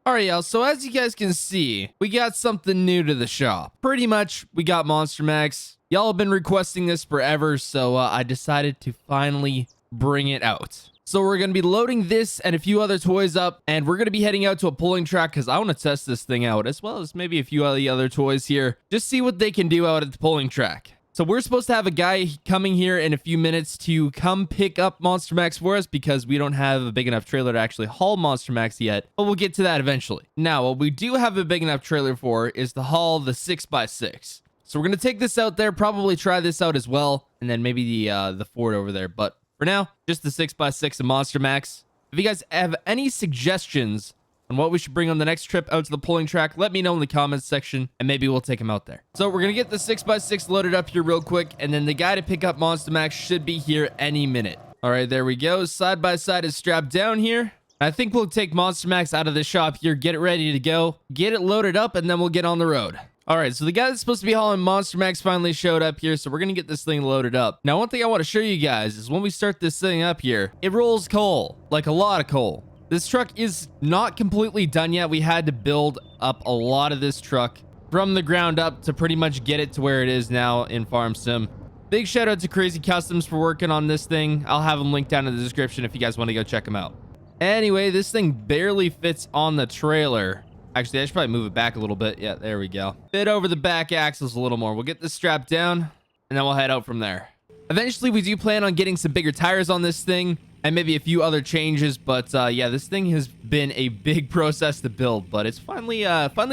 All right, y'all. So as you guys can see, we got something new to the shop. Pretty much, we got Monstermax. Y'all have been requesting this forever, so I decided to finally bring it out. So we're going to be loading this and a few other toys up, and we're going to be heading out to a pulling track because I want to test this thing out, as well as maybe a few of the other toys here. Just see what they can do out at the pulling track. So we're supposed to have a guy coming here in a few minutes to come pick up Monstermax for us because we don't have a big enough trailer to actually haul Monstermax yet, but we'll get to that eventually. Now, what we do have a big enough trailer for is to haul the 6x6. So we're going to take this out there, probably try this out as well, and then maybe the Ford over there. But for now, just the 6x6 of Monstermax. If you guys have any suggestions on what we should bring on the next trip out to the pulling track, let me know in the comments section, and maybe we'll take them out there. So we're going to get the 6x6 loaded up here real quick, and then the guy to pick up Monstermax should be here any minute. All right, there we go. Side by side is strapped down here. I think we'll take Monstermax out of the shop here, get it ready to go, get it loaded up, and then we'll get on the road. All right, so the guy that's supposed to be hauling Monstermax finally showed up here, so we're going to get this thing loaded up. Now, one thing I want to show you guys is when we start this thing up here, it rolls coal, like a lot of coal. This truck is not completely done yet. We had to build up a lot of this truck from the ground up to pretty much get it to where it is now in Farm Sim. Big shout out to Crazy Customs for working on this thing. I'll have them linked down in the description if you guys want to go check them out. Anyway, this thing barely fits on the trailer. Actually, I should probably move it back a little bit. Yeah, there we go. Fit over the back axles a little more. We'll get this strapped down, and then we'll head out from there. Eventually, we do plan on getting some bigger tires on this thing, and maybe a few other changes, but yeah, this thing has been a big process to build, but it's finally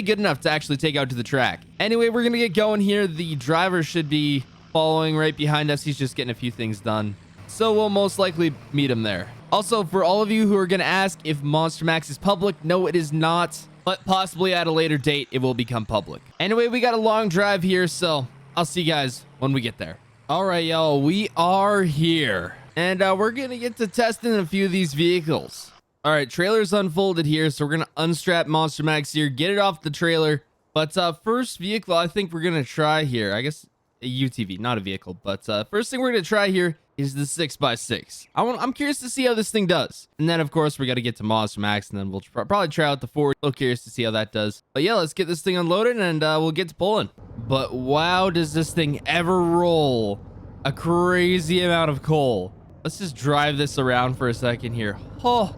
good enough to actually take out to the track. Anyway, we're gonna get going here. The driver should be following right behind us. He's just getting a few things done, so we'll most likely meet him there. Also, for all of you who are gonna ask if Monstermax is public, no, it is not, but possibly at a later date, it will become public. Anyway, we got a long drive here, so I'll see you guys when we get there. All right, y'all, we are here. And we're going to get to testing a few of these vehicles. All right, trailer's unfolded here, so we're going to unstrap Monstermax here, get it off the trailer. But first vehicle I think we're going to try here, I guess a UTV, not a vehicle. But first thing we're going to try here is the 6x6. I'm curious to see how this thing does. And then, of course, we got to get to Monstermax, and then we'll probably try out the Ford. A little curious to see how that does. But yeah, let's get this thing unloaded, and we'll get to pulling. But wow, does this thing ever roll a crazy amount of coal. Let's just drive this around for a second here. Oh,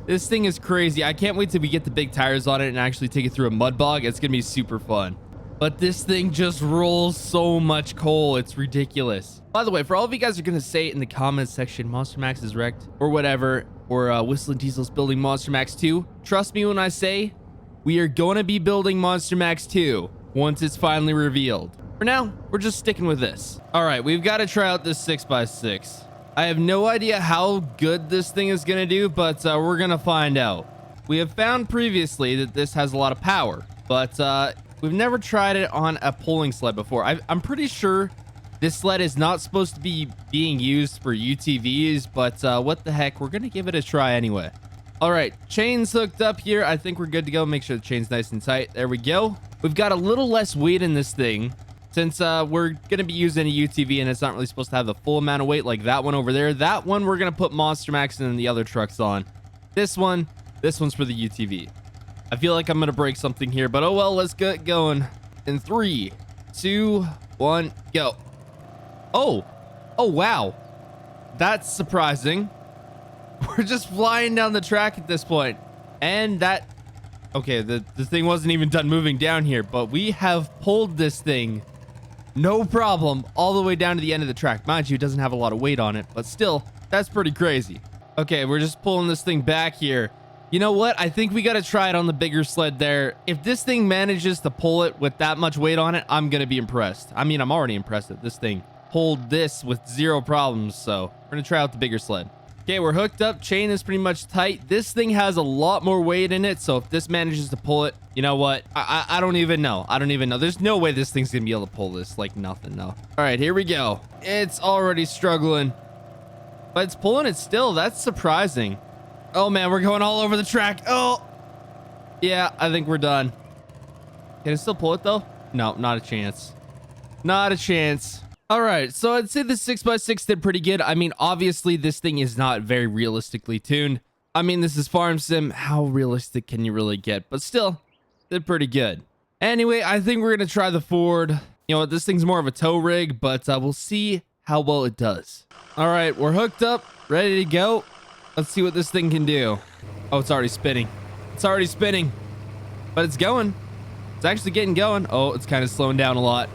this thing is crazy. I can't wait till we get the big tires on it and actually take it through a mud bog. It's going to be super fun. But this thing just rolls so much coal. It's ridiculous. By the way, for all of you guys who are going to say in the comments section, Monstermax is wrecked or whatever, or Whistling Diesel's building Monstermax 2, trust me when I say we are going to be building Monstermax 2 once it's finally revealed. For now, we're just sticking with this. All right, we've got to try out this 6x6. I have no idea how good this thing is going to do, but we're going to find out. We have found previously that this has a lot of power, but we've never tried it on a pulling sled before. I'm pretty sure this sled is not supposed to be being used for UTVs, but what the heck, we're going to give it a try anyway. All right, chains hooked up here. I think we're good to go. Make sure the chain's nice and tight. There we go. We've got a little less weight in this thing, since we're going to be using a UTV and it's not really supposed to have the full amount of weight like that one over there. That one we're going to put Monstermax and the other trucks on. This one's for the UTV. I feel like I'm going to break something here, but oh well, let's get going. In 3, 2, 1, go. Oh wow. That's surprising. We're just flying down the track at this point. And that... Okay, the thing wasn't even done moving down here, but we have pulled this thing no problem all the way down to the end of the track. Mind you, it doesn't have a lot of weight on it, but still, that's pretty crazy. Okay, we're just pulling this thing back here. You know what? I think we got to try it on the bigger sled there. If this thing manages to pull it with that much weight on it, I'm going to be impressed. I mean, I'm already impressed that this thing pulled this with zero problems, so we're going to try out the bigger sled. Okay, we're hooked up. Chain is pretty much tight. This thing has a lot more weight in it, so if this manages to pull it, you know what? I don't even know. I don't even know. There's no way this thing's gonna be able to pull this. Like nothing, no. All right, here we go. It's already struggling, but it's pulling it still. That's surprising. Oh man, we're going all over the track. Oh, yeah, I think we're done. Can it still pull it though? No, not a chance. Not a chance. All right, so I'd say the 6x6 did pretty good. I mean, obviously, this thing is not very realistically tuned. I mean, this is Farm Sim. How realistic can you really get? But still, did pretty good. Anyway, I think we're going to try the Ford. You know what? This thing's more of a tow rig, but we'll see how well it does. All right, we're hooked up, ready to go. Let's see what this thing can do. Oh, it's already spinning. It's already spinning, but it's going. It's actually getting going. Oh, it's kind of slowing down a lot.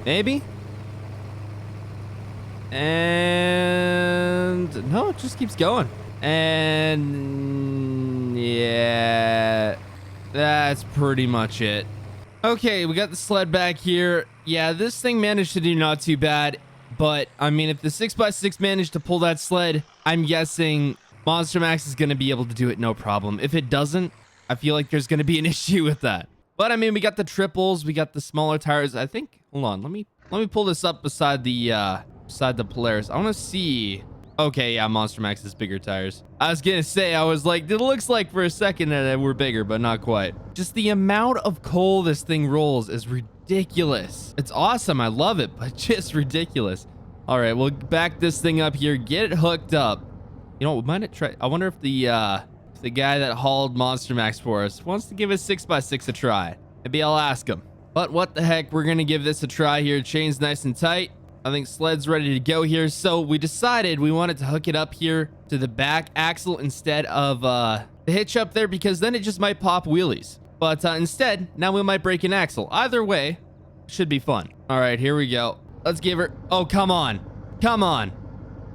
Maybe. And no, it just keeps going. And yeah, that's pretty much it. Okay, we got the sled back here. Yeah, this thing managed to do not too bad. But, I mean, if the 6x6 managed to pull that sled, I'm guessing Monstermax is going to be able to do it no problem. If it doesn't, I feel like there's going to be an issue with that. But, I mean, we got the triples. We got the smaller tires. I think, hold on. Let me pull this up beside the Polaris. I want to see. Okay, yeah, Monstermax has bigger tires. I was going to say, I was like, it looks like for a second that we're bigger, but not quite. Just the amount of coal this thing rolls is ridiculous. It's awesome. I love it, but just ridiculous. All right, we'll back this thing up here, get it hooked up. You know, we might try. I wonder if the guy that hauled Monstermax for us wants to give a 6x6 a try. Maybe I'll ask him. But what the heck, we're gonna give this a try here. Chain's nice and tight. I think sled's ready to go here. So we decided we wanted to hook it up here to the back axle instead of the hitch up there, because then it just might pop wheelies. But instead, now we might break an axle. Either way, should be fun. All right, here we go. Let's give her. Oh, come on. Come on.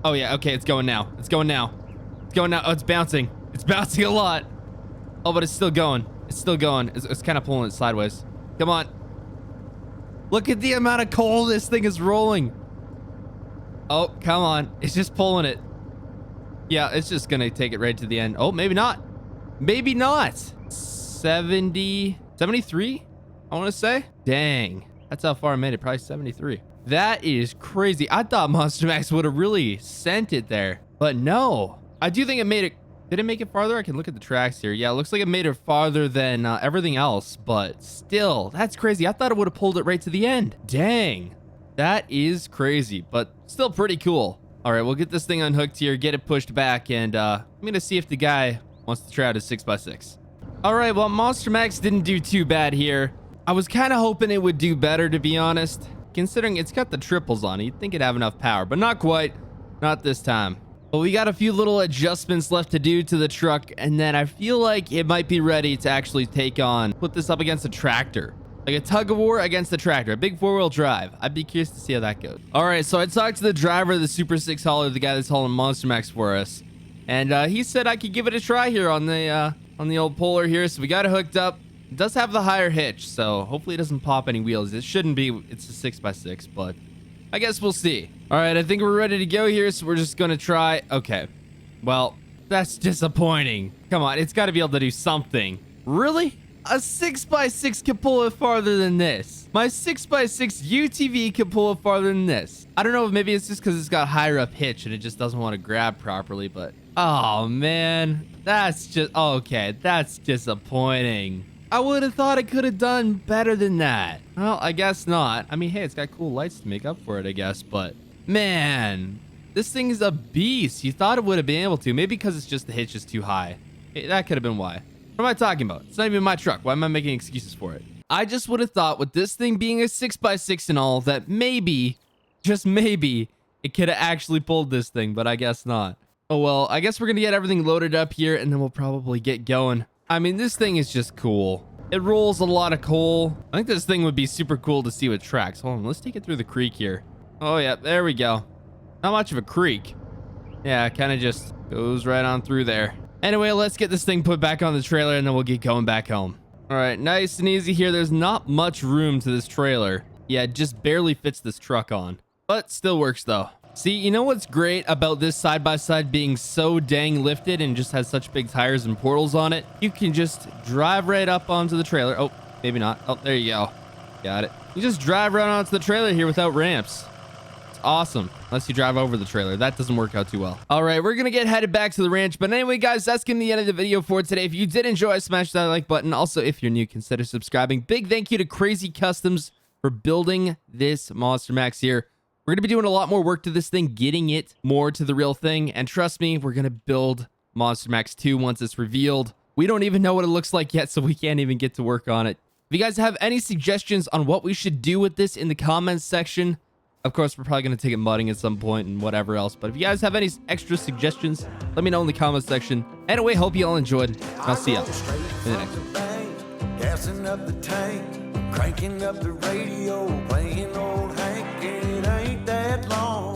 Oh, yeah. Okay, it's going now. It's going now. It's going now. Oh, it's bouncing. It's bouncing a lot. Oh, but it's still going. It's still going. It's kind of pulling it sideways. Come on. Look at the amount of coal this thing is rolling. Oh, come on. It's just pulling it. Yeah, it's just going to take it right to the end. Oh, maybe not. Maybe not. 70, 73, I want to say. Dang. That's how far I made it. Probably 73. That is crazy. I thought Monstermax would have really sent it there, but no. I do think it made it. Did it make it farther? I can look at the tracks here. Yeah, it looks like it made it farther than everything else, but still, that's crazy. I thought it would have pulled it right to the end. Dang. That is crazy, but still pretty cool. All right, we'll get this thing unhooked here, get it pushed back, and I'm going to see if the guy wants to try out his 6x6. All right, well, Monstermax didn't do too bad here. I was kind of hoping it would do better, to be honest. Considering it's got the triples on it, you'd think it'd have enough power, but not quite. Not this time. But we got a few little adjustments left to do to the truck, and then I feel like it might be ready to actually put this up against a tractor. Like a tug of war against the tractor, a big 4-wheel drive. I'd be curious to see how that goes. All right, so I talked to the driver of the Super 6 hauler, the guy that's hauling Monstermax for us, and he said I could give it a try here on the old Polar here. So we got it hooked up. It does have the higher hitch, so hopefully it doesn't pop any wheels. It shouldn't be. It's a 6x6, but I guess we'll see. All right, I think we're ready to go here, so we're just gonna try. Okay, well, that's disappointing. Come on, it's got to be able to do something. Really? A 6x6 can pull it farther than this. My 6x6 UTV can pull it farther than this. I don't know if maybe it's just because it's got higher up hitch and it just doesn't want to grab properly, but oh man, that's just okay. That's disappointing. I would have thought it could have done better than that. Well, I guess not. I mean, hey, it's got cool lights to make up for it, I guess, but man, this thing is a beast. You thought it would have been able to, maybe because it's just the hitch is too high. That could have been why. What am I talking about? It's not even my truck. Why am I making excuses for it? I just would have thought with this thing being a 6x6 and all that maybe, just maybe, it could have actually pulled this thing, but I guess not. Oh well, I guess we're gonna get everything loaded up here and then we'll probably get going. I mean, this thing is just cool. It rolls a lot of coal. I think this thing would be super cool to see with tracks. Hold on, let's take it through the creek here. Oh yeah, there we go. Not much of a creek. Yeah, it kind of just goes right on through there. Anyway, let's get this thing put back on the trailer and then we'll get going back home. All right, nice and easy here. There's not much room to this trailer. Yeah, it just barely fits this truck on, but still works though. See, you know what's great about this side-by-side being so dang lifted and just has such big tires and portals on it? You can just drive right up onto the trailer. Oh, maybe not. Oh, there you go. Got it. You just drive right onto the trailer here without ramps. Awesome, unless you drive over the trailer. That doesn't work out too well. All right, we're gonna get headed back to the ranch, but anyway guys, that's gonna be the end of the video for today. If you did enjoy, smash that like button. Also, if you're new, consider subscribing. Big thank you to Crazy Customs for building this Monstermax here. We're gonna be doing a lot more work to this thing, getting it more to the real thing, and trust me, we're gonna build Monstermax 2 once it's revealed. We don't even know what it looks like yet, so we can't even get to work on it. If you guys have any suggestions on what we should do with this in the comments section, of course, we're probably going to take it mudding at some point and whatever else. But if you guys have any extra suggestions, let me know in the comments section. Anyway, hope you all enjoyed. I'll see you in the next one. Gassing up the tank, cranking up the radio, playing old Hank, it ain't that long.